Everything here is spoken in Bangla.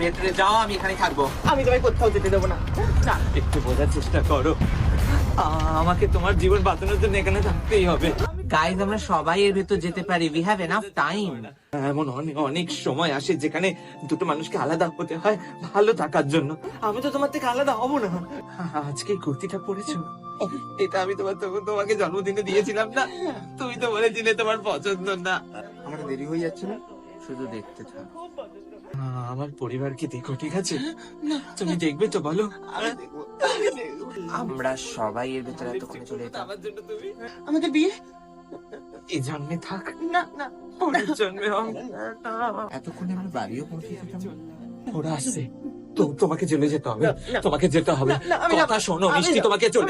ভেতরে যাও, আমি এখানে থাকবো। আমি তোমায় কোথাও যেতে দেবো না। না, একটু বোঝার চেষ্টা করো, আমাকে তোমার জীবন বাঁচানোর জন্য এখানে থাকতেই হবে। গাইজ, আমরা সবাই এর ভেতর যেতে পারি, উই হ্যাভ এনাফ টাইম। এমন অনেক অনেক সময় আসে যেখানে দুটো মানুষকে আলাদা হতে হয় ভালো থাকার জন্য। আমি তো তোমার থেকে আলাদা হব না। আজকে এই কুর্তিটা পরেছো, এটা আমি তোমাকে জন্মদিনে দিয়েছিলাম না? তুমি তো বলেছিলে তোমার পছন্দ না। আমার দেরি হয়ে যাচ্ছে না, শুধু দেখতে থাক। আমার পরিবারকে দেখো, ঠিক আছে? তুমি দেখবে তো, বলো। আমরা সবাই এর ভেতরে এতক্ষণে চলে যেতাম। আমার জন্য তুমি আমাদের বিয়ে? এই জন্মে থাক, না না, পরের জন্মে হবে। এতক্ষণে আমরা বাড়িও পৌঁছে যেতাম। ওরা আসছে তো, তোমাকে চলে যেতে হবে, তোমাকে যেতে হবে। না, আমি কথা শোনো মিষ্টি, তোমাকে চলে